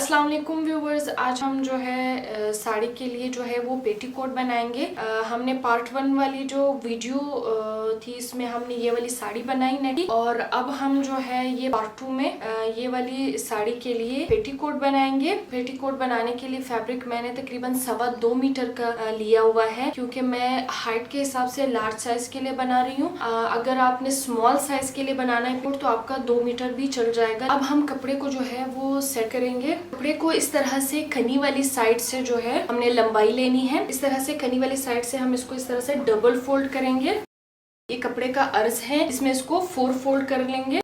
अस्सलाम वालेकुम व्यूवर्स, आज हम जो है साड़ी के लिए जो है वो पेटीकोट बनाएंगे। हमने पार्ट 1 वाली जो वीडियो थी इसमें हमने ये वाली साड़ी बनाई नेट, और अब हम जो है ये पार्ट 2 में ये वाली साड़ी के लिए पेटीकोट बनाएंगे। पेटीकोट बनाने के लिए फैब्रिक मैंने तकरीबन 2.25 मीटर का लिया हुआ है, क्योंकि मैं हाइट के हिसाब से लार्ज साइज के लिए बना रही हूँ। अगर आपने स्मॉल साइज के लिए बनाना है तो आपका 2 मीटर भी चल जाएगा। अब हम कपड़े को जो है वो सेट करेंगे। कपड़े को इस तरह से खनी वाली साइड से जो है हमने लंबाई लेनी है। इस तरह से खनी वाली साइड से हम इसको इस तरह से डबल फोल्ड करेंगे। ये कपड़े का अर्ज है, इसमें इसको 4 फोल्ड कर लेंगे।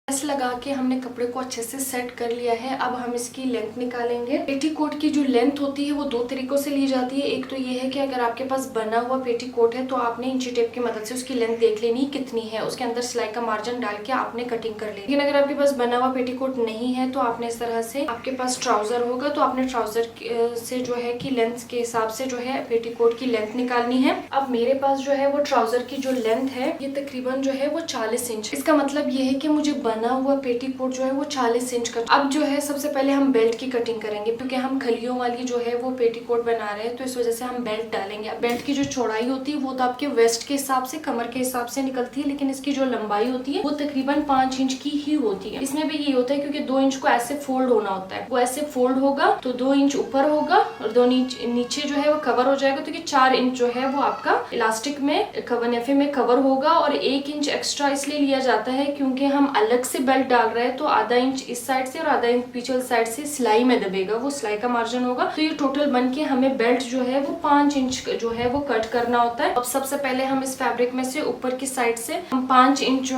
प्रेस लगा के हमने कपड़े को अच्छे से सेट कर लिया है। अब हम इसकी लेंथ निकालेंगे। पेटीकोट की जो लेंथ होती है वो 2 तरीकों से ली जाती है। एक तो ये है कि अगर आपके पास बना हुआ पेटीकोट है तो आपने इंची टेप की मदद से उसकी लेंथ देख लेनी कितनी है, उसके अंदर सिलाई का मार्जिन डाल के आपने कटिंग कर लेनी। लेकिन अगर आपके पास बना हुआ पेटीकोट नहीं है तो आपने इस तरह से, आपके पास ट्राउजर होगा तो आपने ट्राउजर से जो है कि लेंथ के हिसाब से जो है पेटीकोट की लेंथ निकालनी है। अब मेरे पास जो है वो ट्राउजर की जो लेंथ है ये तकरीबन जो है वो 40 इंच। इसका मतलब ये है कि मुझे बना हुआ पेटीकोट जो है वो 40 इंच का। अब जो है सबसे पहले हम बेल्ट की कटिंग करेंगे, क्योंकि हम खलियों वाली जो है वो पेटीकोट बना रहे हैं तो इस वजह से हम बेल्ट डालेंगे। बेल्ट की जो चौड़ाई होती है वो तो आपके वेस्ट के हिसाब से, कमर के हिसाब से निकलती है, लेकिन इसकी जो लंबाई होती है वो तकरीबन 5 इंच की ही होती है। इसमें भी ये होता है क्योंकि 2 इंच को ऐसे फोल्ड होना होता है, वो ऐसे फोल्ड होगा तो 2 इंच ऊपर होगा और 2 इंच नीचे जो है वो कवर हो जाएगा। तो 4 इंच जो है वो आपका इलास्टिक में कवरनेफे में कवर होगा। और 1 इंच एक्स्ट्रा इसलिए लिया जाता है क्योंकि हम अलग से बेल्ट डाल रहे हैं तो आधा इंच इस साइड से और आधा इंच पीछे वाली साइड से सिलाई में दबेगा, वो सिलाई का मार्जिन होगा। तो ये टोटल बन के हमें बेल्ट जो है वो 5 इंच जो है वो कट करना होता है। अब सबसे पहले हम इस फैब्रिक में से ऊपर की साइड से हम 5 इंच जो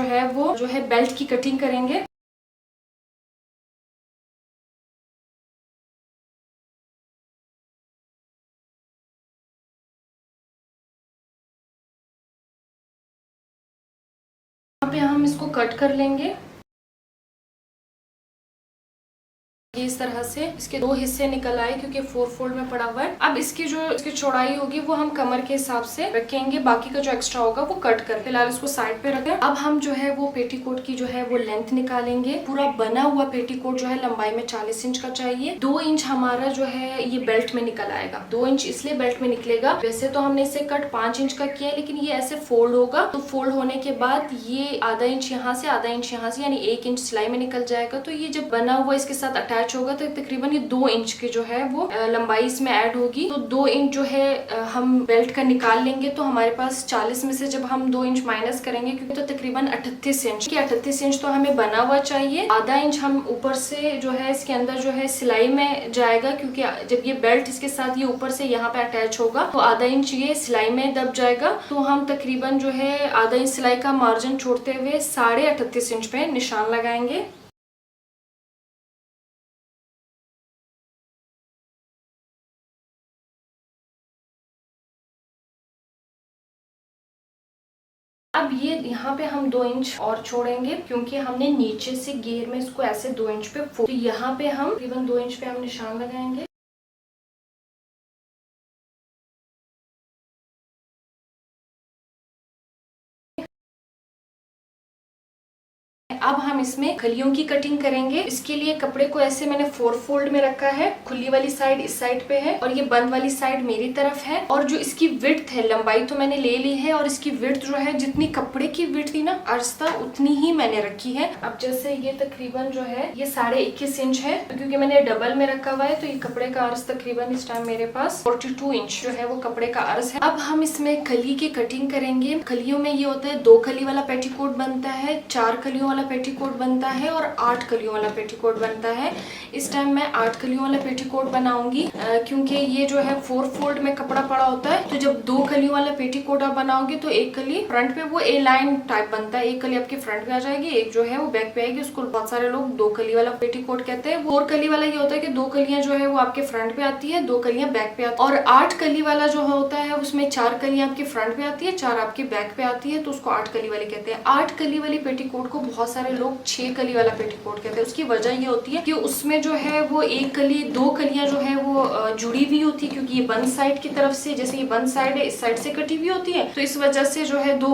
है बेल्ट की कटिंग करेंगे। यहाँ पे हम इसको कट कर लेंगे इस तरह से। इसके 2 हिस्से निकल आए क्योंकि 4 फोल्ड में पड़ा हुआ है। अब इसकी चौड़ाई होगी वो हम कमर के हिसाब से रखेंगे, बाकी का जो एक्स्ट्रा होगा वो कट कर। फिलहाल इसको साइड पे रखें। अब हम जो है वो पेटीकोट की जो है वो लेंथ निकालेंगे। पूरा बना हुआ पेटीकोट जो है लंबाई में 40 इंच का चाहिए। 2 इंच हमारा जो है ये बेल्ट में निकल आएगा। 2 इंच इसलिए बेल्ट में निकलेगा, वैसे तो हमने इसे कट 5 इंच का किया है, लेकिन ये ऐसे फोल्ड होगा तो फोल्ड होने के बाद ये आधा इंच यहाँ से आधा इंच यहाँ से, यानी 1 इंच सिलाई में निकल जाएगा। तो ये जब बना हुआ इसके साथ अटैच होगा तो तकरीबन ये 2 इंच की जो है वो लंबाई इसमें ऐड होगी। तो 2 इंच जो है हम बेल्ट का निकाल लेंगे। तो हमारे पास 40 में से जब हम 2 इंच माइनस करेंगे क्योंकि तो तकरीबन 38 इंच की 38 इंच तो हमें बना हुआ चाहिए। आधा इंच हम ऊपर से जो है इसके अंदर जो है सिलाई में जाएगा, क्योंकि जब ये बेल्ट इसके साथ ये ऊपर से यहाँ पे अटैच होगा तो आधा इंच ये सिलाई में दब जाएगा। तो हम तकरीबन जो है आधा इंच सिलाई का मार्जिन छोड़ते हुए 38.5 इंच पे निशान लगाएंगे। अब ये यहाँ पे हम 2 इंच और छोड़ेंगे क्योंकि हमने नीचे से घेर में इसको ऐसे 2 इंच पे तो यहाँ पे हम तकरीबन 2 इंच पे हम निशान लगाएंगे। अब हम इसमें खलियों की कटिंग करेंगे। इसके लिए कपड़े को ऐसे मैंने 4 फोल्ड में रखा है। खुली वाली साइड इस साइड पे है और ये बंद वाली साइड मेरी तरफ है। और जो इसकी विड्थ है, लंबाई तो मैंने ले ली है, और इसकी विड्थ जो है जितनी कपड़े की विड्थ थी ना अर्ज उतनी ही मैंने रखी है। अब जैसे ये तकरीबन जो है ये 21.5 इंच है, तो क्योंकि मैंने डबल में रखा हुआ है तो ये कपड़े का अर्ज तकरीबन इस टाइम मेरे पास 42 इंच जो है वो कपड़े का अर्ज है। अब हम इसमें खली की कटिंग करेंगे। खलियों में ये होता है 2 खली वाला पेटीकोट बनता है, 4 खलियों वाला पेटीकोट बनता है और 8 कलियों वाला पेटीकोट बनता है। इस टाइम मैं 8 कलियों वाला पेटीकोट बनाऊंगी क्योंकि ये जो है 4 फोल्ड में कपड़ा पड़ा होता है। तो जब 2 कलियों वाला पेटीकोट आप बनाओगे तो एक कली फ्रंट पे वो ए लाइन टाइप बनता है, एक कली आपके फ्रंट पे आ जाएगी, एक जो है वो बैक पे आएगी। उसको बहुत सारे लोग 2 कली वाला पेटीकोट कहते हैं। 4 कली वाला ये होता है कि 2 कलियां जो है वो आपके फ्रंट पे आती है, 2 कलियां बैक पे आती है। और 8 कली वाला जो होता है उसमें 4 कलियां आपके फ्रंट पे आती है, 4 आपके बैक पे आती है, तो उसको 8 कली वाली कहते हैं। 8 कली वाली पेटीकोट को बहुत सारे लोग 6 कली वाला पेटीकोट कहते हैं। उसकी वजह ये होती है कि उसमें जो है वो एक कली, 2 कलियां जो है वो जुड़ी हुई होती है, क्योंकि ये बंद साइड की तरफ से, जैसे ये बंद साइड है इस साइड से कटी हुई होती है, तो इस वजह से जो है 2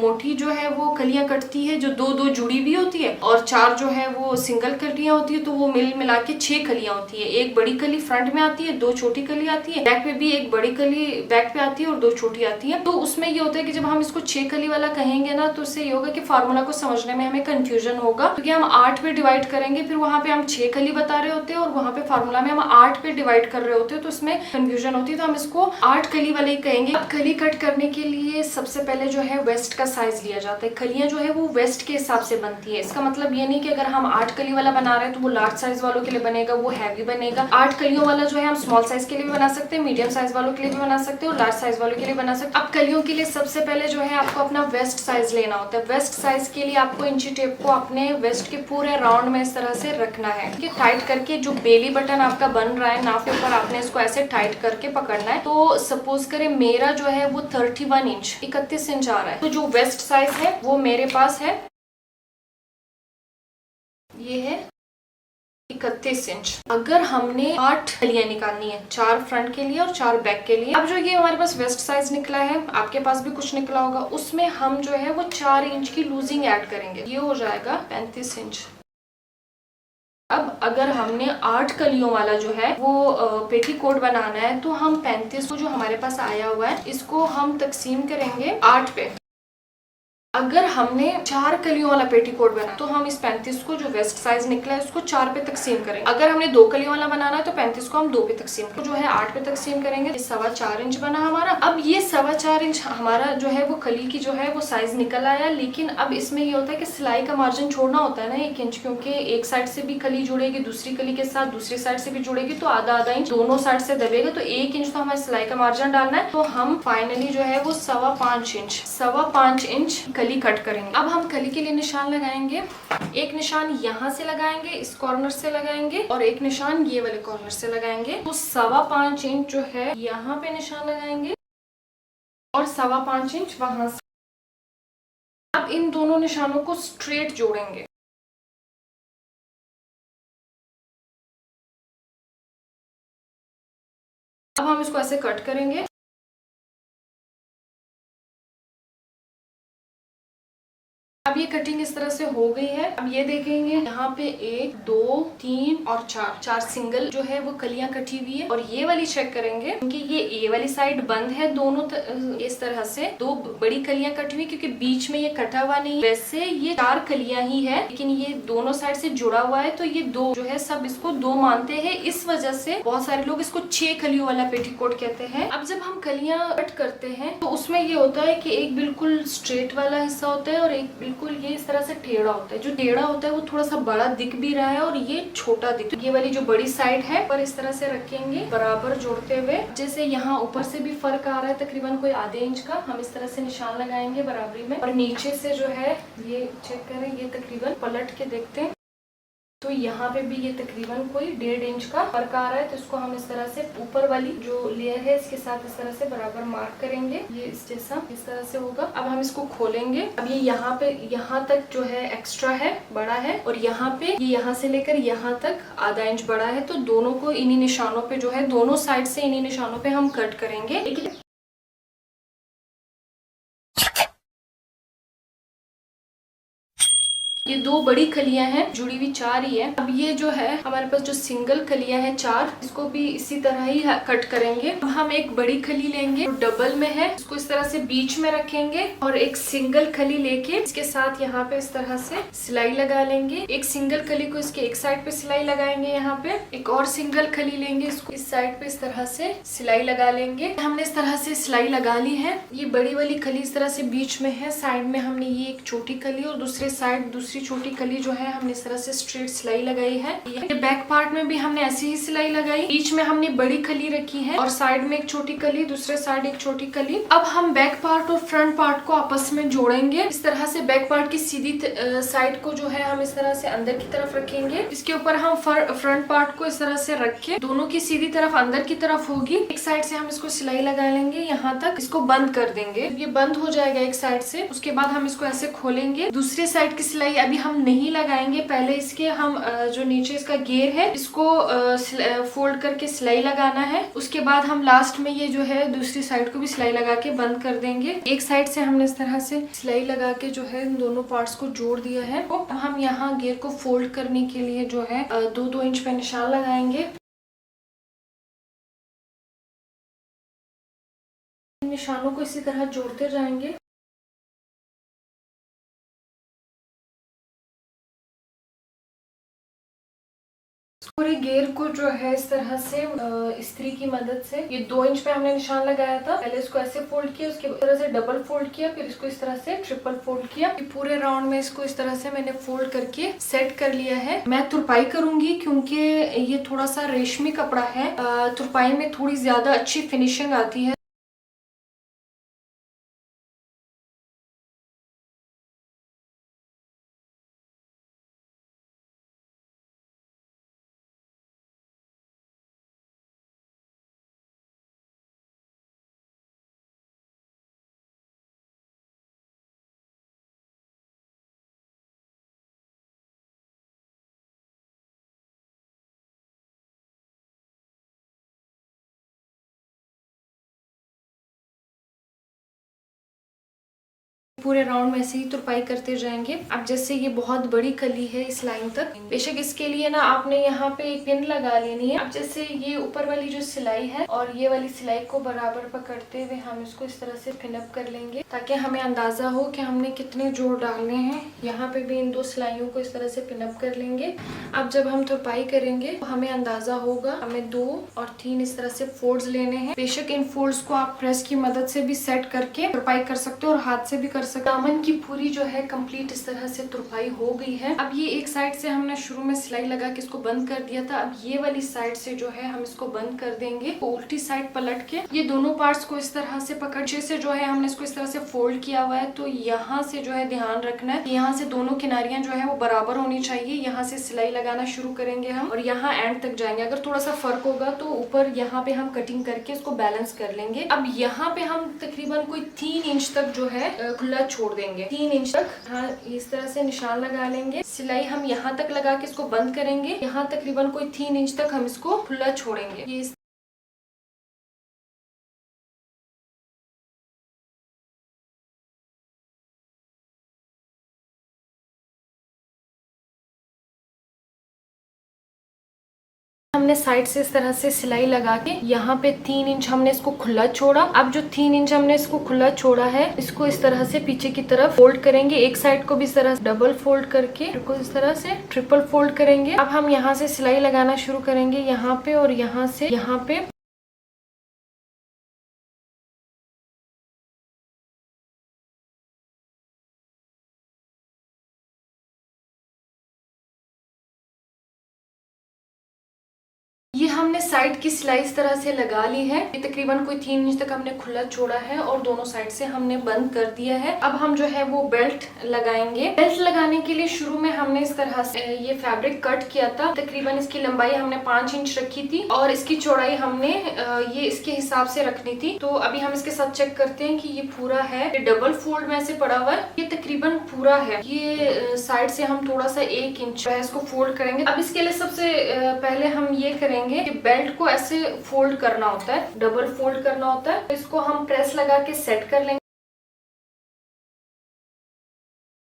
मोटी जो है वो कलियां कटती है जो 2 जुड़ी हुई होती है, और 4 जो है वो सिंगल कलियां होती है, तो वो मिला के 6 कलियां होती है। एक बड़ी कली फ्रंट में आती है, 2 छोटी कली आती है, बैक पे भी एक बड़ी कली बैक पे आती है और 2 छोटी आती है। तो उसमें ये होता है कि जब हम इसको 6 कली वाला कहेंगे ना, तो उससे ये होगा कि फार्मूला को समझने में हमें कंफ्यूजन होगा, क्योंकि हम 8 पे डिवाइड करेंगे, फिर वहां पे हम 6 कली बता रहे होते हैं और वहां पे फार्मूला में हम 8 पे डिवाइड कर रहे होते हैं, तो उसमें कंफ्यूजन होती है। तो हम इसको 8 कली वाले ही कहेंगे। अब कली कट करने के लिए सबसे पहले जो है वेस्ट का साइज लिया जाता है। कलियां जो है वो वेस्ट के हिसाब से बनती है। इसका मतलब ये नहीं कि अगर हम 8 कली वाला बना रहे हैं तो वो लार्ज साइज वालों के लिए बनेगा, वो हैवी बनेगा। 8 कलियों वाला जो है हम स्मॉल साइज के लिए भी बना सकते हैं, मीडियम साइज वालों के लिए भी बना सकते हैं और लार्ज साइज वालों के लिए बना सकते हैं। अब कलियों के लिए सबसे पहले जो है आपको अपना वेस्ट साइज लेना होता है। वेस्ट साइज के लिए आपको इंची टेप को अपने वेस्ट के पूरे राउंड में इस तरह से रखना है, ठीक है। टाइट करके जो बेली बटन आपका बन रहा है नाफ के ऊपर, आपने इसको ऐसे टाइट करके पकड़ना है। तो सपोज करें मेरा जो है वो 31 इंच 31 इंच आ रहा है, तो जो वेस्ट साइज है वो मेरे पास है, ये है 31 इंच। अगर हमने 8 कलियां निकालनी है, 4 फ्रंट के लिए और 4 बैक के लिए। अब जो ये हमारे पास वेस्ट साइज निकला है, आपके पास भी कुछ निकला होगा, उसमें हम जो है वो 4 इंच की लूजिंग ऐड करेंगे, ये हो जाएगा 35 इंच। अब अगर हमने 8 कलियों वाला जो है वो पेटीकोट बनाना है, तो हम 35 को जो हमारे पास आया हुआ है इसको हम तकसीम करेंगे 8 पे। अगर हमने 4 कलियों वाला पेटीकोट बनाना, तो हम इस 35 को जो वेस्ट साइज निकला है उसको 4 पे तकसीम करेंगे। अगर हमने 2 कलियों वाला बनाना है तो 35 को हम 2 पे तकसीम करेंगे, तो जो है 8 पे तकसीम करेंगे। 4.25 इंच बना हमारा। अब ये 4.25 इंच हमारा जो है वो कली की जो है वो साइज निकल आया, लेकिन अब इसमें ये होता है कि सिलाई का मार्जिन छोड़ना होता है ना 1 इंच, क्योंकि एक साइड से भी कली जुड़ेगी दूसरी कली के साथ, दूसरी साइड से भी जुड़ेगी, तो आधा इंच दोनों साइड से दबेगा, तो 1 इंच तो हमारे सिलाई का मार्जिन डालना है। तो हम फाइनली जो है वो 5.25 इंच कली कट करेंगे। अब हम कली के लिए निशान लगाएंगे। एक निशान यहाँ से लगाएंगे, इस कॉर्नर से लगाएंगे, और एक निशान ये वाले कॉर्नर से लगाएंगे। तो 5.25 इंच जो है यहाँ पे निशान लगाएंगे और 5.25 इंच वहां से। अब इन दोनों निशानों को स्ट्रेट जोड़ेंगे। अब हम इसको ऐसे कट करेंगे। अब ये कटिंग इस तरह से हो गई है। अब ये देखेंगे यहाँ पे 1 2 3 और 4 सिंगल जो है वो कलियां कटी हुई है, और ये वाली चेक करेंगे क्योंकि ये वाली साइड बंद है दोनों इस तरह से 2 बड़ी कलियां कटी हुई, क्योंकि बीच में ये कटा हुआ नहीं। वैसे ये 4 कलियां ही है, लेकिन ये दोनों साइड से जुड़ा हुआ है, तो ये 2 जो है सब इसको 2 मानते हैं। इस वजह से बहुत सारे लोग इसको 6 कलियों वाला पेटीकोट कहते हैं। अब जब हम कलियां कट करते हैं तो उसमें ये होता है कि एक बिल्कुल स्ट्रेट वाला हिस्सा होता है और एक बिल्कुल ये इस तरह से टेढ़ा होता है। जो टेढ़ा होता है वो थोड़ा सा बड़ा दिख भी रहा है और ये छोटा दिख। तो ये वाली जो बड़ी साइड है पर इस तरह से रखेंगे बराबर जोड़ते हुए। जैसे यहाँ ऊपर से भी फर्क आ रहा है तकरीबन कोई आधे इंच का, हम इस तरह से निशान लगाएंगे बराबरी में, और नीचे से जो है ये चेक करें, ये तकरीबन पलट के देखते हैं तो यहाँ पे भी ये तकरीबन कोई 1.5 इंच का फर्क आ रहा है। तो इसको हम इस तरह से ऊपर वाली जो लेयर है इसके साथ इस तरह से बराबर मार्क करेंगे, ये इस जैसा इस तरह से होगा। अब हम इसको खोलेंगे। अब ये यहाँ पे यहाँ तक जो है एक्स्ट्रा है, बड़ा है, और यहाँ पे ये यहाँ से लेकर यहाँ तक आधा इंच बड़ा है। तो दोनों को इन्हीं निशानों पे जो है दोनों साइड से इन्हीं निशानों पे हम कट करेंगे। लेकिन ये 2 बड़ी कलियां हैं, जुड़ी हुई 4 ही है। अब ये जो है हमारे पास जो सिंगल कलियां हैं 4, इसको भी इसी तरह ही कट करेंगे। अब हम एक बड़ी कली लेंगे जो डबल में है, इसको इस तरह से बीच में रखेंगे, और एक सिंगल कली लेके इसके साथ यहाँ पे इस तरह से सिलाई लगा लेंगे। एक सिंगल कली को इसके एक साइड पे सिलाई लगाएंगे, यहाँ पे एक और सिंगल कली लेंगे, इसको इस साइड पे इस तरह से सिलाई लगा लेंगे। हमने इस तरह से सिलाई लगा ली है। ये बड़ी वाली कली इस तरह से बीच में है, साइड में हमने ये एक छोटी कली और दूसरे साइड दूसरी छोटी कली जो है हमने इस तरह से स्ट्रेट सिलाई लगाई है। ये बैक पार्ट में भी हमने ऐसी ही सिलाई लगाई। बीच में हमने बड़ी कली रखी है और साइड में एक छोटी कली, दूसरे साइड एक छोटी कली। अब हम बैक पार्ट और फ्रंट पार्ट को आपस में जोड़ेंगे। इस तरह से बैक पार्ट की सीधी साइड को जो है हम इस तरह से अंदर की तरफ रखेंगे। इसके ऊपर हम फ्रंट पार्ट को इस तरह से रख के दोनों की सीधी तरफ अंदर की तरफ होगी। एक साइड से हम इसको सिलाई लगा लेंगे, यहाँ तक इसको बंद कर देंगे। ये बंद हो जाएगा एक साइड से, उसके बाद हम इसको ऐसे खोलेंगे। दूसरी साइड की सिलाई अभी हम नहीं लगाएंगे। पहले इसके हम जो नीचे इसका घेर है इसको फोल्ड करके सिलाई लगाना है। उसके बाद हम लास्ट में ये जो है दूसरी साइड को भी सिलाई लगा के बंद कर देंगे। एक साइड से हमने इस तरह से सिलाई लगा के जो है इन दोनों पार्ट्स को जोड़ दिया है। तो हम यहाँ घेर को फोल्ड करने के लिए जो है 2-2 इंच पे निशान लगाएंगे। निशानों को इसी तरह जोड़ते जाएंगे। पूरे घेर को जो है इस तरह से इस्त्री की मदद से, ये 2 इंच पे हमने निशान लगाया था, पहले इसको ऐसे फोल्ड किया, उसके तरह से डबल फोल्ड किया, फिर इसको इस तरह से ट्रिपल फोल्ड किया। पूरे राउंड में इसको इस तरह से मैंने फोल्ड करके सेट कर लिया है। मैं तुरपाई करूंगी क्योंकि ये थोड़ा सा रेशमी कपड़ा है, तुरपाई में थोड़ी ज्यादा अच्छी फिनिशिंग आती है। पूरे राउंड में ऐसे ही तुरपाई करते जाएंगे। अब जैसे ये बहुत बड़ी कली है इस लाइन तक, बेशक इसके लिए ना आपने यहाँ पे एक पिन लगा लेनी है। अब जैसे ये ऊपर वाली जो सिलाई है और ये वाली सिलाई को बराबर पकड़ते हुए हम इसको इस तरह से पिनअप कर लेंगे ताकि हमें अंदाजा हो कि हमने कितने जोड़ डालने हैं। यहाँ पे भी इन 2 सिलाइयों को इस तरह से पिनअप कर लेंगे। अब जब हम तुरपाई करेंगे तो हमें अंदाजा होगा, हमें 2 और 3 इस तरह से फोल्ड्स लेने हैं। बेशक इन फोल्ड्स को आप प्रेस की मदद से भी सेट करके तुरपाई कर सकते हो और हाथ से भी कर सकते हो। दामन की पूरी जो है कंप्लीट इस तरह से तुरपाई हो गई है। अब ये एक साइड से हमने शुरू में सिलाई लगा के इसको बंद कर दिया था, अब ये वाली साइड से जो है हम इसको बंद कर देंगे। तो उल्टी साइड पलट के ये दोनों पार्ट्स को इस तरह से पकड़ से जो है हमने इसको इस तरह से फोल्ड किया हुआ है। तो यहाँ से जो है ध्यान रखना है, यहाँ से दोनों किनारियां जो है वो बराबर होनी चाहिए। यहाँ से सिलाई लगाना शुरू करेंगे हम और यहाँ एंड तक जाएंगे। अगर थोड़ा सा फर्क होगा तो ऊपर यहाँ पे हम कटिंग करके इसको बैलेंस कर लेंगे। अब यहाँ पे हम तकरीबन कोई 3 इंच तक जो है खुला छोड़ देंगे, 3 इंच तक। हाँ, इस तरह से निशान लगा लेंगे। सिलाई हम यहाँ तक लगा के इसको बंद करेंगे। यहाँ तकरीबन कोई 3 इंच तक हम इसको खुला छोड़ेंगे। ये हमने साइड से इस तरह से सिलाई लगा के यहाँ पे 3 इंच हमने इसको खुला छोड़ा। अब जो 3 इंच हमने इसको खुला छोड़ा है इसको इस तरह से पीछे की तरफ फोल्ड करेंगे। एक साइड को भी इस तरह डबल फोल्ड करके इसको इस तरह से ट्रिपल फोल्ड करेंगे। अब हम यहाँ से सिलाई लगाना शुरू करेंगे, यहाँ पे और यहाँ से यहाँ पे। ये हमने साइड की सिलाई इस तरह से लगा ली है। ये तकरीबन कोई 3 इंच तक हमने खुला छोड़ा है और दोनों साइड से हमने बंद कर दिया है। अब हम जो है वो बेल्ट लगाएंगे। बेल्ट लगाने के लिए शुरू में हमने इस तरह से ये फैब्रिक कट किया था। तकरीबन इसकी लंबाई हमने 5 इंच रखी थी और इसकी चौड़ाई हमने ये इसके हिसाब से रखनी थी। तो अभी हम इसके साथ चेक करते हैं कि ये पूरा है। ये डबल फोल्ड में से पड़ा हुआ है, ये तकरीबन पूरा है। ये साइड से हम थोड़ा सा 1 इंच इसको फोल्ड करेंगे। अब इसके लिए सबसे पहले हम ये करेंगे कि बेल्ट को ऐसे फोल्ड करना होता है, डबल फोल्ड करना होता है। इसको हम प्रेस लगा के सेट कर लेंगे।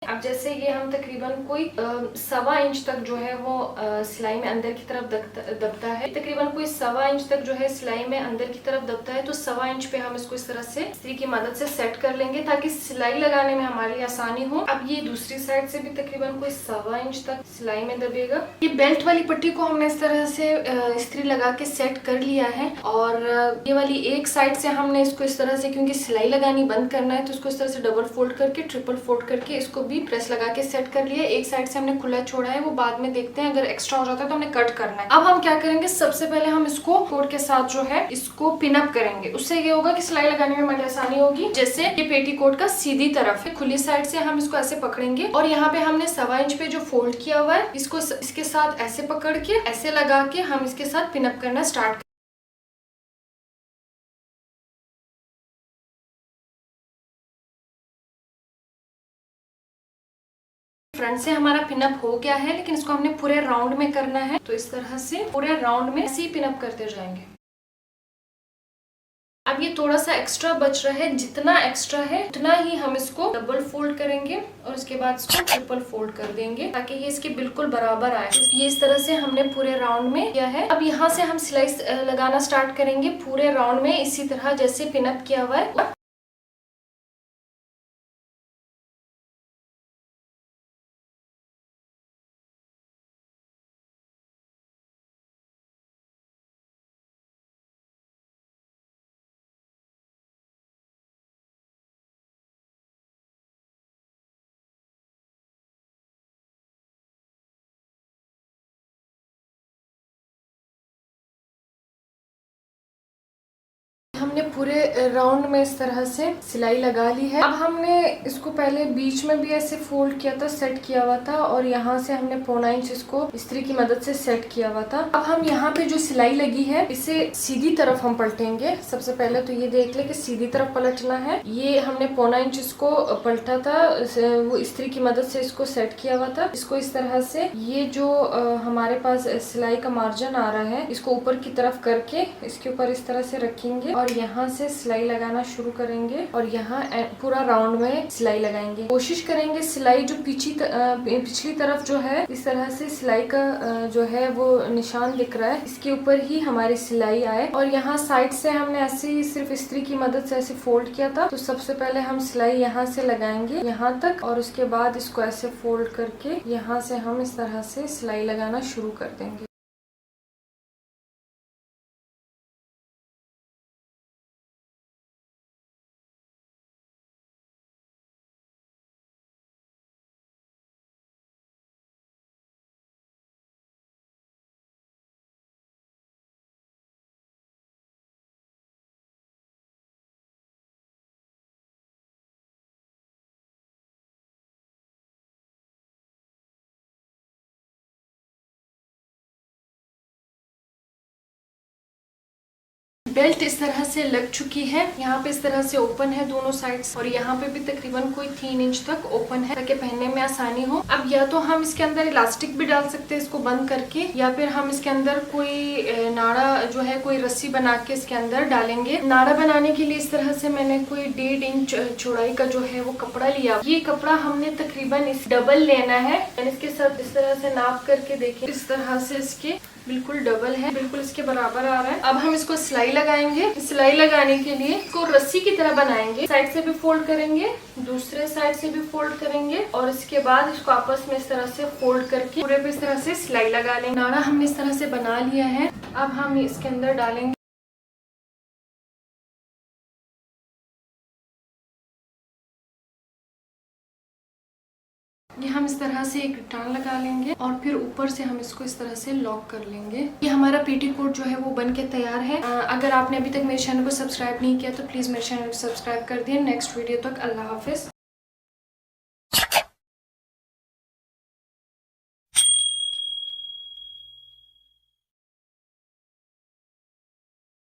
अब जैसे ये हम तकरीबन कोई 1.25 इंच तक जो है वो सिलाई में अंदर की तरफ दबता है। तकरीबन कोई 1.25 इंच तक जो है सिलाई में अंदर की तरफ दबता है। तो 1.25 इंच पे हम इसको इस तरह से इस्त्री की मदद से सेट कर लेंगे ताकि सिलाई लगाने में हमारे लिए आसानी हो। अब ये दूसरी साइड से भी तकरीबन कोई 1.25 इंच तक सिलाई में दबेगा। ये बेल्ट वाली पट्टी को हमने इस तरह से इस्त्री लगा के सेट कर लिया है और ये वाली एक साइड से हमने इसको इस तरह से, क्योंकि सिलाई लगानी बंद करना है तो इसको इस तरह से डबल फोल्ड करके ट्रिपल फोल्ड करके इसको भी प्रेस लगा के सेट कर लिया। एक साइड से हमने खुला छोड़ा है, वो बाद में देखते हैं, अगर एक्स्ट्रा हो जाता है तो हमने कट करना है। अब हम क्या करेंगे, सबसे पहले हम इसको कोट के साथ जो है इसको पिन अप करेंगे। उससे ये होगा कि सिलाई लगाने में हमारी आसानी होगी। जैसे ये पेटीकोट का सीधी तरफ है, खुली साइड से हम इसको ऐसे पकड़ेंगे और यहाँ पे हमने 1.25 इंच पे जो फोल्ड किया हुआ है इसको इसके साथ ऐसे पकड़ के ऐसे लगा के हम इसके साथ पिन अप करना स्टार्ट। फ्रंट से हमारा पिनअप हो गया है, लेकिन इसको हमने पूरे राउंड में करना है। तो इस तरह से पूरे राउंड में ऐसे ही पिनअप करते जाएंगे। अब ये थोड़ा सा एक्स्ट्रा बच रहा है, जितना एक्स्ट्रा है उतना ही हम इसको डबल फोल्ड करेंगे और उसके बाद इसको ट्रिपल फोल्ड कर देंगे ताकि ये इसके बिल्कुल बराबर आए। ये इस तरह से हमने पूरे राउंड में किया है। अब यहाँ से हम सिलाई लगाना स्टार्ट करेंगे पूरे राउंड में इसी तरह जैसे पिनअप किया हुआ है। हमने पूरे राउंड में इस तरह से सिलाई लगा ली है। अब हमने इसको पहले बीच में भी ऐसे फोल्ड किया था, सेट किया हुआ था, और यहाँ से हमने 0.25 इंच इसको इस्त्री की मदद से सेट किया हुआ था। अब हम यहाँ पे जो सिलाई लगी है इसे सीधी तरफ हम पलटेंगे। सबसे पहले तो ये देख ले कि सीधी तरफ पलटना है। ये हमने 0.25 इंच इसको पलटा था, वो इस्त्री की मदद से इसको सेट किया हुआ था। इसको इस तरह से ये जो हमारे पास सिलाई का मार्जिन आ रहा है इसको ऊपर की तरफ करके इसके ऊपर इस तरह से रखेंगे और यहाँ से सिलाई लगाना शुरू करेंगे और यहाँ पूरा राउंड में सिलाई लगाएंगे। कोशिश करेंगे सिलाई जो पिछली तरफ जो है इस तरह से सिलाई का जो है वो निशान दिख रहा है इसके ऊपर ही हमारी सिलाई आए। और यहाँ साइड से हमने ऐसे ही सिर्फ इस्त्री की मदद से ऐसे फोल्ड किया था। तो सबसे पहले हम सिलाई यहाँ से लगाएंगे यहाँ तक और उसके बाद इसको ऐसे फोल्ड करके यहाँ से हम इस तरह से सिलाई लगाना शुरू कर देंगे। बेल्ट इस तरह से लग चुकी है। यहाँ पे इस तरह से ओपन है दोनों साइड्स और यहाँ पे भी तकरीबन कोई 3 इंच तक ओपन है ताकि पहनने में आसानी हो। अब या तो हम इसके अंदर इलास्टिक भी डाल सकते हैं इसको बंद करके, या फिर हम इसके अंदर कोई नाड़ा जो है कोई रस्सी बना के इसके अंदर डालेंगे। नाड़ा बनाने के लिए इस तरह से मैंने कोई 1.5 इंच चौड़ाई का जो है वो कपड़ा लिया। ये कपड़ा हमने तकरीबन इस डबल लेना है। इसके साथ इस तरह से नाप करके देखें, इस तरह से इसके बिल्कुल डबल है, बिल्कुल इसके बराबर आ रहा है। अब हम इसको सिलाई लगाएंगे। सिलाई लगाने के लिए इसको रस्सी की तरह बनाएंगे। साइड से भी फोल्ड करेंगे, दूसरे साइड से भी फोल्ड करेंगे और इसके बाद इसको आपस में इस तरह से फोल्ड करके पूरे पे इस तरह से सिलाई लगा लेंगे। नाड़ा हमने इस तरह से बना लिया है। अब हम इसके अंदर डालेंगे ये हम इस तरह से एक रिटार्न लगा लेंगे और फिर ऊपर से हम इसको इस तरह से लॉक कर लेंगे। ये हमारा पेटीकोट जो है वो बन के तैयार है। अगर आपने अभी तक मेरे चैनल को सब्सक्राइब नहीं किया तो प्लीज मेरे चैनल को सब्सक्राइब कर दिए। नेक्स्ट वीडियो तक अल्लाह हाफिज।